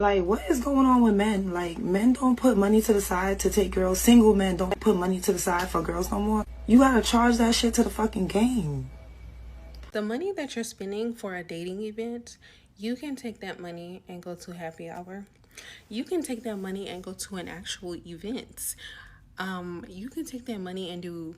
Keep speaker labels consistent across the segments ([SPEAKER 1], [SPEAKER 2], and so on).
[SPEAKER 1] Like, what is going on with men? Like, men don't put money to the side to take girls. Single men don't put money to the side for girls no more. You gotta charge that shit to the fucking game.
[SPEAKER 2] The money that you're spending for a dating event, you can take that money and go to happy hour. You can take that money and go to an actual event. You can take that money and do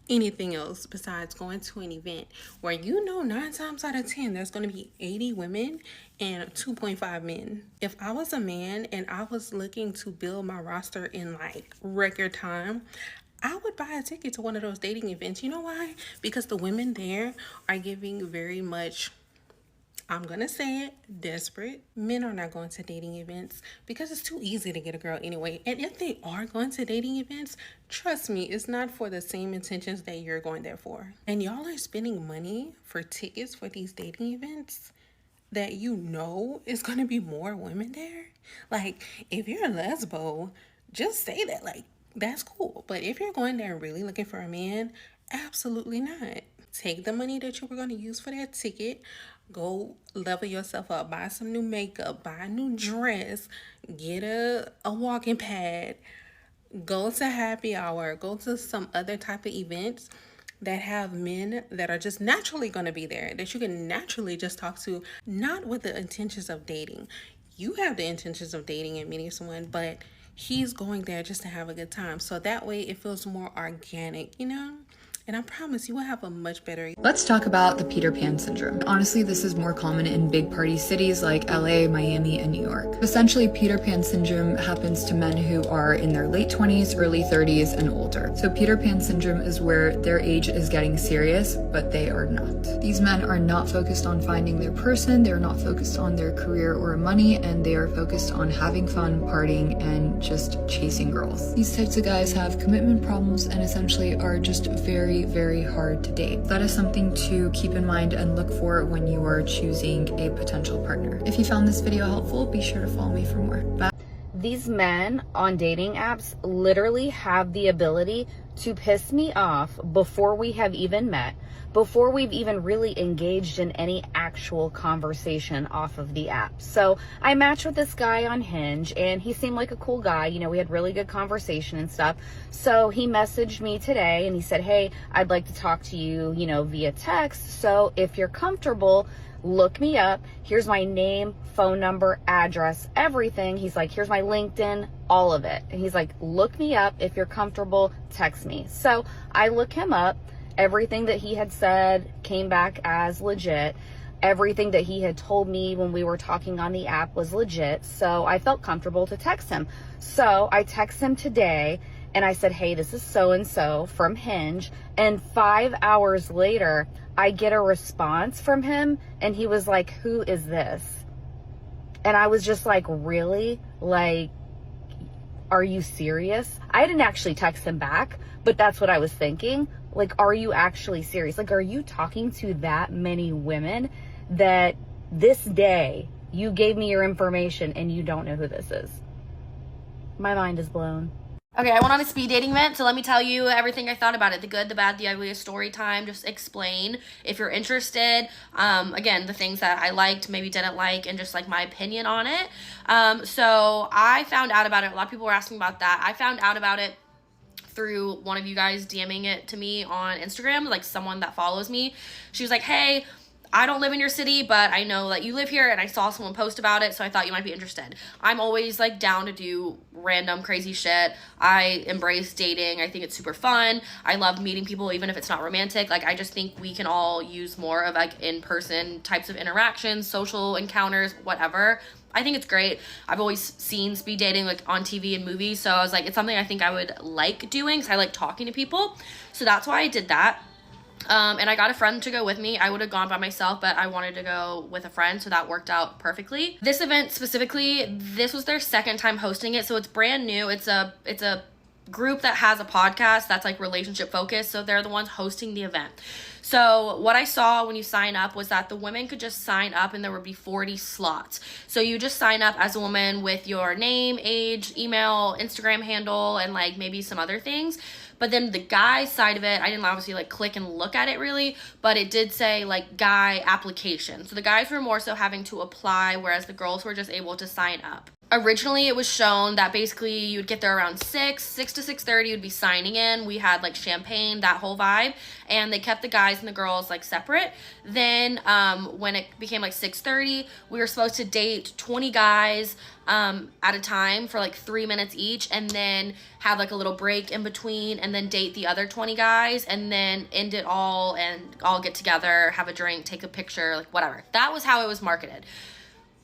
[SPEAKER 2] anything else besides going to an event where 9 times out of 10 there's going to be 80 women and 2.5 men. If I was a man and I was looking to build my roster in like record time, I would buy a ticket to one of those dating events. You know why? Because the women there are giving very much, I'm gonna say it, desperate. Men are not going to dating events because it's too easy to get a girl anyway. And if they are going to dating events, trust me, it's not for the same intentions that you're going there for. And y'all are spending money for tickets for these dating events that is gonna be more women there. Like, if you're a lesbo, just say that. Like, that's cool. But if you're going there really looking for a man, absolutely not. Take the money that you were going to use for that ticket, go level yourself up, buy some new makeup, buy a new dress, get a walking pad, go to happy hour, go to some other type of events that have men that are just naturally going to be there, that you can naturally just talk to, not with the intentions of dating. You have the intentions of dating and meeting someone, but he's going there just to have a good time. So that way it feels more organic, And I promise you will have a much better...
[SPEAKER 3] Let's talk about the Peter Pan syndrome. Honestly, this is more common in big party cities like LA, Miami, and New York. Essentially, Peter Pan syndrome happens to men who are in their late 20s, early 30s, and older. So Peter Pan syndrome is where their age is getting serious, but they are not. These men are not focused on finding their person, they're not focused on their career or money, and they are focused on having fun, partying, and just chasing girls. These types of guys have commitment problems and essentially are just very hard to date. That is something to keep in mind and look for when you are choosing a potential partner. If you found this video helpful, be sure to follow me for more. Bye.
[SPEAKER 4] These men on dating apps literally have the ability to piss me off before we have even met, before we've even really engaged in any actual conversation off of the app. So I matched with this guy on Hinge and he seemed like a cool guy. We had really good conversation and stuff. So he messaged me today and he said, hey, I'd like to talk to you, via text. So if you're comfortable, look me up. Here's my name, phone number, address, everything. He's like, here's my LinkedIn, all of it. And he's like, look me up. If you're comfortable, text me. So I look him up. Everything that he had said came back as legit. Everything that he had told me when we were talking on the app was legit. So I felt comfortable to text him. So I text him today and I said, hey, this is so-and-so from Hinge. And 5 hours later, I get a response from him and he was like, who is this? And I was just like, really? Like, are you serious? I didn't actually text him back, but that's what I was thinking. Like, are you actually serious? Like, are you talking to that many women that this day you gave me your information and you don't know who this is? My mind is blown.
[SPEAKER 5] Okay, I went on a speed dating event, so let me tell you everything I thought about it. The good, the bad, the ugly, a story time, just explain if you're interested. Again, the things that I liked, maybe didn't like, and just like my opinion on it. So I found out about it. A lot of people were asking about that. I found out about it through one of you guys DMing it to me on Instagram, like someone that follows me. She was like, hey, I don't live in your city, but I know that you live here and I saw someone post about it, so I thought you might be interested. I'm always like down to do random crazy shit. I embrace dating. I think it's super fun. I love meeting people even if it's not romantic. Like, I just think we can all use more of like in-person types of interactions, social encounters, whatever. I think it's great. I've always seen speed dating like on TV and movies, so I was like, it's something I think I would like doing because I like talking to people. So that's why I did that. And I got a friend to go with me. I would have gone by myself, but I wanted to go with a friend, so that worked out perfectly. This event specifically, this was their second time hosting it, so it's brand new. It's a group that has a podcast that's like relationship focused, so they're the ones hosting the event. So what I saw when you sign up was that the women could just sign up and there would be 40 slots. So you just sign up as a woman with your name, age, email, Instagram handle, and like maybe some other things. But then the guy side of it, I didn't obviously like click and look at it really, but it did say like guy application. So the guys were more so having to apply, whereas the girls were just able to sign up. Originally, it was shown that basically you would get there around 6 to 6:30, you'd be signing in. We had like champagne, that whole vibe, and they kept the guys and the girls like separate. Then when it became like 6:30, we were supposed to date 20 guys at a time for like 3 minutes each, and then have like a little break in between, and then date the other 20 guys, and then end it all and all get together, have a drink, take a picture, like whatever. That was how it was marketed.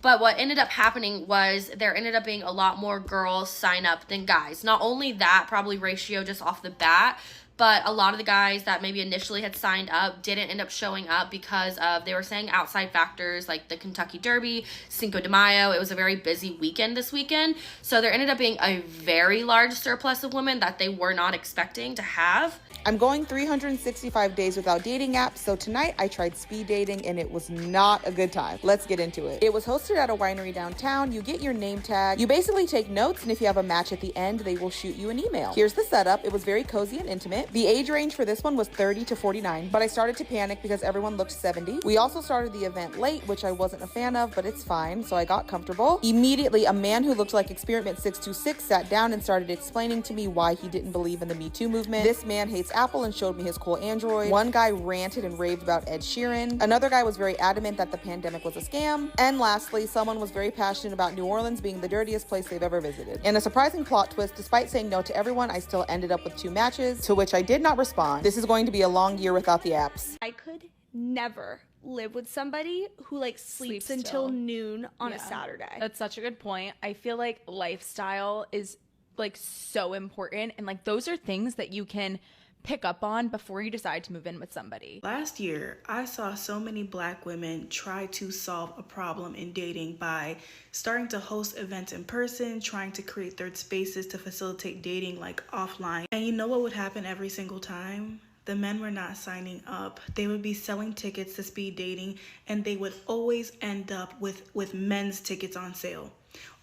[SPEAKER 5] But what ended up happening was there ended up being a lot more girls sign up than guys. Not only that, probably ratio just off the bat, but a lot of the guys that maybe initially had signed up didn't end up showing up because of, they were saying outside factors like the Kentucky Derby, Cinco de Mayo. It was a very busy weekend this weekend. So there ended up being a very large surplus of women that they were not expecting to have.
[SPEAKER 6] I'm going 365 days without dating apps, so tonight I tried speed dating and it was not a good time. Let's get into it. It was hosted at a winery downtown. You get your name tag. You basically take notes, and if you have a match at the end, they will shoot you an email. Here's the setup. It was very cozy and intimate. The age range for this one was 30 to 49, but I started to panic because everyone looked 70. We also started the event late, which I wasn't a fan of, but it's fine, so I got comfortable. Immediately, a man who looked like Experiment 626 sat down and started explaining to me why he didn't believe in the Me Too movement. This man hates Apple and showed me his cool Android. One guy ranted and raved about Ed Sheeran. Another guy was very adamant that the pandemic was a scam. And lastly, someone was very passionate about New Orleans being the dirtiest place they've ever visited. In a surprising plot twist, despite saying no to everyone, I still ended up with 2 matches, to which I did not respond. This is going to be a long year without the apps.
[SPEAKER 7] I could never live with somebody who like sleeps until noon on a Saturday.
[SPEAKER 8] That's such a good point. I feel like lifestyle is like so important, and like those are things that you can pick up on before you decide to move in with somebody.
[SPEAKER 9] Last year, I saw so many Black women try to solve a problem in dating by starting to host events in person, trying to create third spaces to facilitate dating like offline. And you know what would happen every single time? The men were not signing up. They would be selling tickets to speed dating, and they would always end up with men's tickets on sale.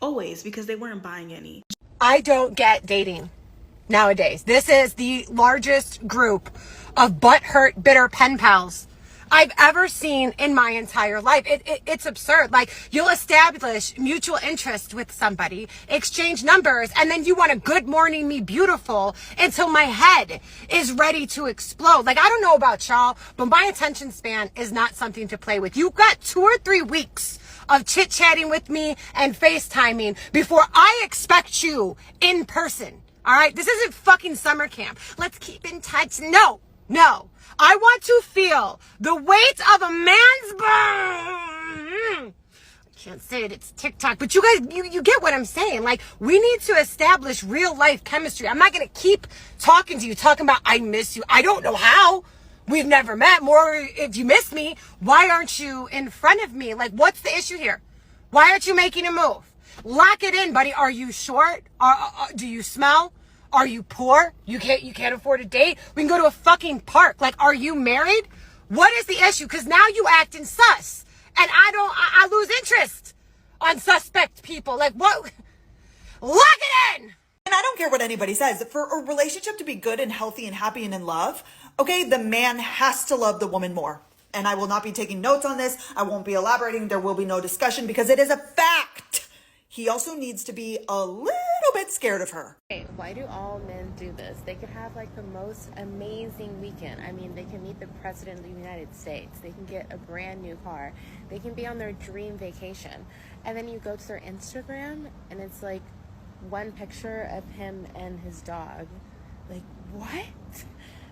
[SPEAKER 9] Always, because they weren't buying any.
[SPEAKER 10] I don't get dating nowadays. This is the largest group of butthurt, bitter pen pals I've ever seen in my entire life. It's absurd. Like, you'll establish mutual interest with somebody, exchange numbers, and then you want to good morning me beautiful until my head is ready to explode. Like, I don't know about y'all, but my attention span is not something to play with. You've got 2 or 3 weeks of chit-chatting with me and FaceTiming before I expect you in person. All right? This isn't fucking summer camp. Let's keep in touch. No. I want to feel the weight of a man's I can't say it, it's TikTok, but you guys, you get what I'm saying. Like, we need to establish real life chemistry. I'm not going to keep talking to you, talking about I miss you. I don't know how. We've never met. More, if you miss me, why aren't you in front of me? Like, what's the issue here? Why aren't you making a move? Lock it in, buddy. Are you short? Do you smell? Are you poor? You can't afford a date? We can go to a fucking park. Like, are you married? What is the issue? Because now you acting sus. And I lose interest on suspect people. Like, what? Lock it in!
[SPEAKER 11] And I don't care what anybody says. For a relationship to be good and healthy and happy and in love, okay, the man has to love the woman more. And I will not be taking notes on this. I won't be elaborating. There will be no discussion because it is a fact. He also needs to be a little bit scared of her.
[SPEAKER 12] Why do all men do this? They could have like the most amazing weekend. I mean, they can meet the president of the United States. They can get a brand new car. They can be on their dream vacation. And then you go to their Instagram and it's like one picture of him and his dog. Like, what?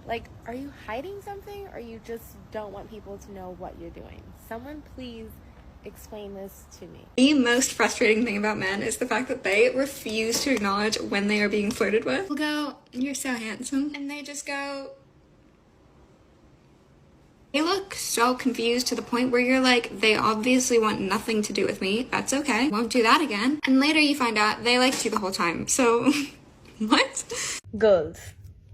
[SPEAKER 12] Like, are you hiding something, or you just don't want people to know what you're doing? Someone please explain this to me.
[SPEAKER 13] The most frustrating thing about men is the fact that they refuse to acknowledge when they are being flirted with. They'll go, "You're so handsome," and they just go, they look so confused to the point where you're like, they obviously want nothing to do with me. That's okay. Won't do that again. And later you find out they liked you the whole time. So, what?
[SPEAKER 14] Girls,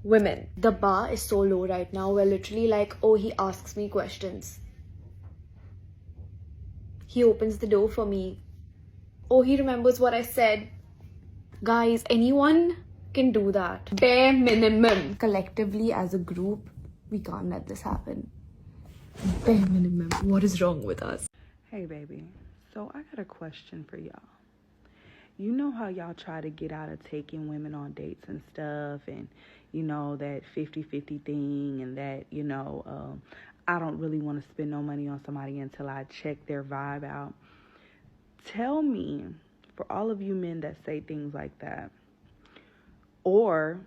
[SPEAKER 14] women, the bar is so low right now. We're literally like, oh, he asks me questions. He opens the door for me. Oh, he remembers what I said. Guys, anyone can do that. Bare minimum. Collectively as a group, we can't let this happen. Bare minimum. What is wrong with us?
[SPEAKER 15] Hey baby, so I got a question for y'all. You know how y'all try to get out of taking women on dates and stuff, and you know that 50-50 thing, and that I don't really want to spend no money on somebody until I check their vibe out. Tell me, for all of you men that say things like that, or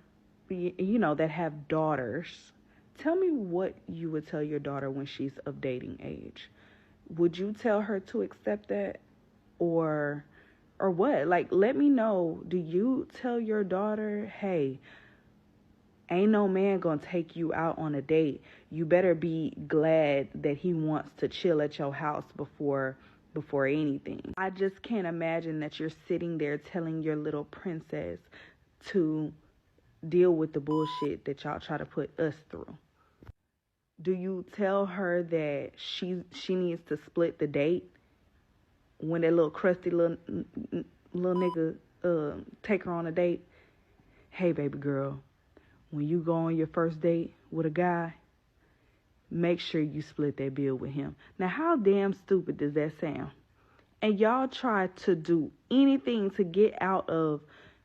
[SPEAKER 15] that have daughters, tell me what you would tell your daughter when she's of dating age. Would you tell her to accept that, or what? Like, let me know. Do you tell your daughter, hey, ain't no man gonna take you out on a date. You better be glad that he wants to chill at your house before anything. I just can't imagine that you're sitting there telling your little princess to deal with the bullshit that y'all try to put us through. Do you tell her that she needs to split the date when that little crusty little nigga take her on a date? Hey, baby girl, when you go on your first date with a guy, make sure you split that bill with him. Now, how damn stupid does that sound? And y'all try to do anything to get out of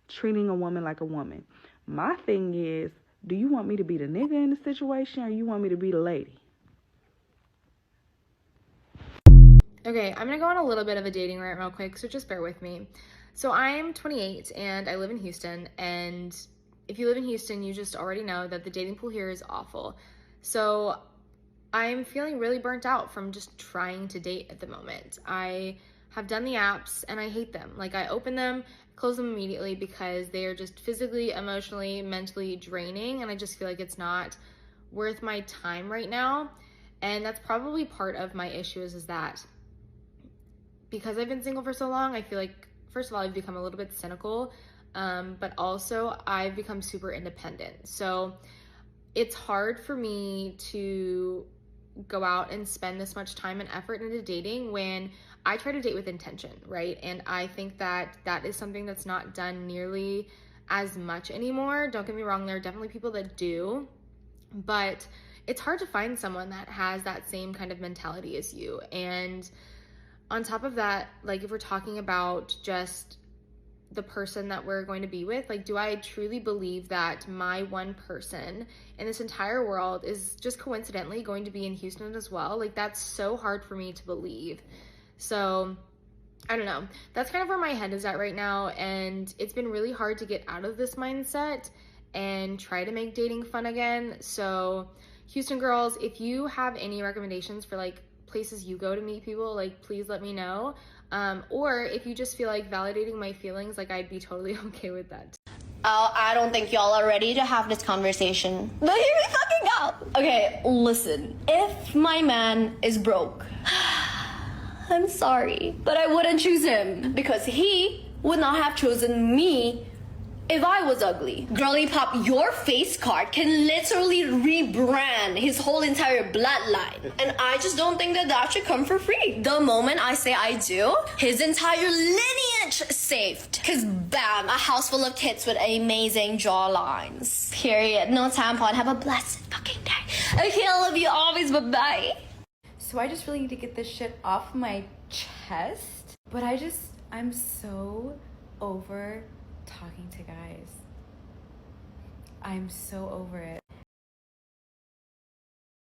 [SPEAKER 15] treating a woman like a woman. My thing is, do you want me to be the nigga in the situation, or you want me to be the lady?
[SPEAKER 3] Okay, I'm gonna go on a little bit of a dating rant real quick, so just bear with me. So I'm 28 and I live in Houston, and if you live in Houston, you just already know that the dating pool here is awful. So I'm feeling really burnt out from just trying to date at the moment. I have done the apps and I hate them. Like, I open them, close them immediately because they are just physically, emotionally, mentally draining, and I just feel like it's not worth my time right now. And that's probably part of my issues, is that because I've been single for so long, I feel like, first of all, I've become a little bit cynical, but also I've become super independent. So it's hard for me to go out and spend this much time and effort into dating when I try to date with intention, right? And I think that that is something that's not done nearly as much anymore. Don't get me wrong, there are definitely people that do, but it's hard to find someone that has that same kind of mentality as you. And on top of that, like, if we're talking about just the person that we're going to be with, like, do I truly believe that my one person in this entire world is just coincidentally going to be in Houston as well? Like, that's so hard for me to believe. So I don't know, that's kind of where my head is at right now, and it's been really hard to get out of this mindset and try to make dating fun again. So Houston girls, if you have any recommendations for like places you go to meet people, like, please let me know. Or if you just feel like validating my feelings, like, I'd be totally okay with that.
[SPEAKER 5] I don't think y'all are ready to have this conversation. But hear me fucking out. Okay, listen. If my man is broke, I'm sorry, but I wouldn't choose him because he would not have chosen me if I was ugly. Girly Pop, your face card can literally rebrand his whole entire bloodline. And I just don't think that that should come for free. The moment I say I do, his entire lineage saved. Cause bam, a house full of kids with amazing jawlines. Period. No tampon. Have a blessed fucking day. Okay, I love you always. Bye-bye.
[SPEAKER 3] So I just really need to get this shit off my chest. But I'm so over talking to guys. I'm so over it.